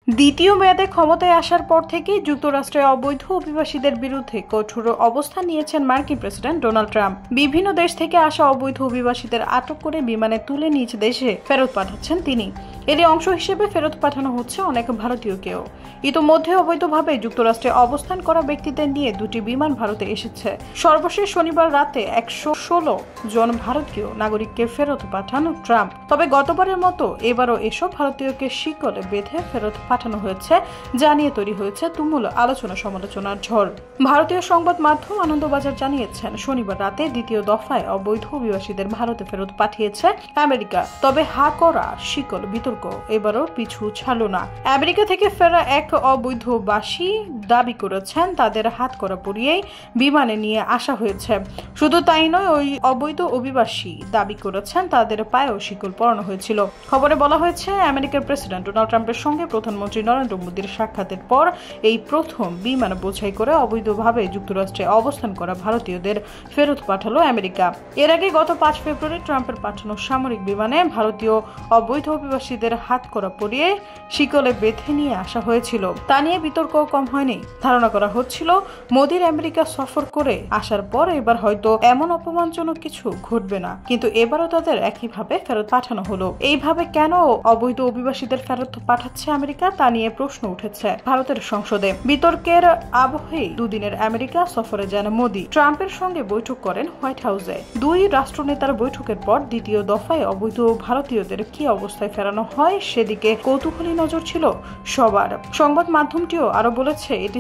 দ্বিতীয় মেয়াদে ক্ষমতায় আসার পর থেকেই যুক্তরাষ্ট্রে অবৈধ অভিবাসীদের বিরুদ্ধে কঠোর অবস্থান নিয়েছেন মার্কিন প্রেসিডেন্ট ডোনাল্ড ট্রাম্প। বিভিন্ন দেশ থেকে আসা অবৈধ অভিবাসীদের আটক করে বিমানে তুলে নিজ দেশে ফেরত পাঠাচ্ছেন তিনি। এরই অংশ হিসেবে ফেরত পাঠানো হচ্ছে অনেক ভারতীয়কেও। ইতোমধ্যে অবৈধভাবে যুক্তরাষ্ট্রে অবস্থান করা ব্যক্তিদের নিয়ে দুটি বিমান ভারতে এসেছে। সর্বশেষ শনিবার রাতে 116 জন ভারতীয় নাগরিককে ফেরত পাঠান ট্রাম্প। তবে গতবারের মতো এবারও এসব ভারতীয়কে শিকলে বেঁধে ফেরত পাঠানো হয়েছে, যা নিয়ে তৈরি হয়েছে তুমুল আলোচনা সমালোচনার ঝড়। ভারতীয় সংবাদ মাধ্যম আনন্দবাজার জানিয়েছেন, শনিবার রাতে দ্বিতীয় দফায় অবৈধ অভিবাসীদের ভারতে ফেরত পাঠিয়েছে আমেরিকা। তবে হা করা শিকল বিতর্ক এবারও পিছু ছাড়ল না। আমেরিকা থেকে ফেরা এক অবৈধবাসী দাবি করেছেন তাদের হাত করা পরিয়েই বিমানে নিয়ে আসা হয়েছে। শুধু তাই নয়, ওই অবৈধ অভিবাসী দাবি করেছেন তাদের পায়েও শিকল পরানো হয়েছিল। খবরে বলা হয়েছে, আমেরিকার প্রেসিডেন্ট ডোনাল্ড ট্রাম্পের সঙ্গে প্রধানমন্ত্রী নরেন্দ্র মোদীর সাক্ষাতের পর এই প্রথম বিমান বোঝাই করে অবৈধভাবে যুক্তরাষ্ট্রে অবস্থান করা ভারতীয়দের ফেরত পাঠালো আমেরিকা। এর আগে গত 5 ফেব্রুয়ারি ট্রাম্পের পাঠানো সামরিক বিমানে ভারতীয় অবৈধ অভিবাসীদের হাত করা পরিয়ে শিকলে বেঁধে নিয়ে আসা হয়েছিল। তা নিয়ে বিতর্ক কম হয়নি। ধারণা করা হচ্ছিল, মোদীর আমেরিকা সফর করে আসার পর এবার হয়তো এমন অপমানজনক কিছু ঘটবে না, কিন্তু এবারও তাদের একইভাবে ফেরত পাঠানো হলো। এইভাবে কেন অবৈধ অভিবাসীদের ফেরত পাঠাচ্ছে আমেরিকা, তা নিয়ে প্রশ্ন উঠেছে ভারতের সংসদে। বিতর্কের আবহে দুদিনের আমেরিকা সফরে যান মোদী। ট্রাম্পের সঙ্গে বৈঠক করেন হোয়াইট হাউসে। দুই রাষ্ট্রনেতার বৈঠকের পর দ্বিতীয় দফায় অবৈধ ভারতীয়দের কি অবস্থায় ফেরানো হয় সেদিকে কৌতূহলী নজর ছিল সবার। সংবাদ মাধ্যমটিও আরো বলেছে, এটি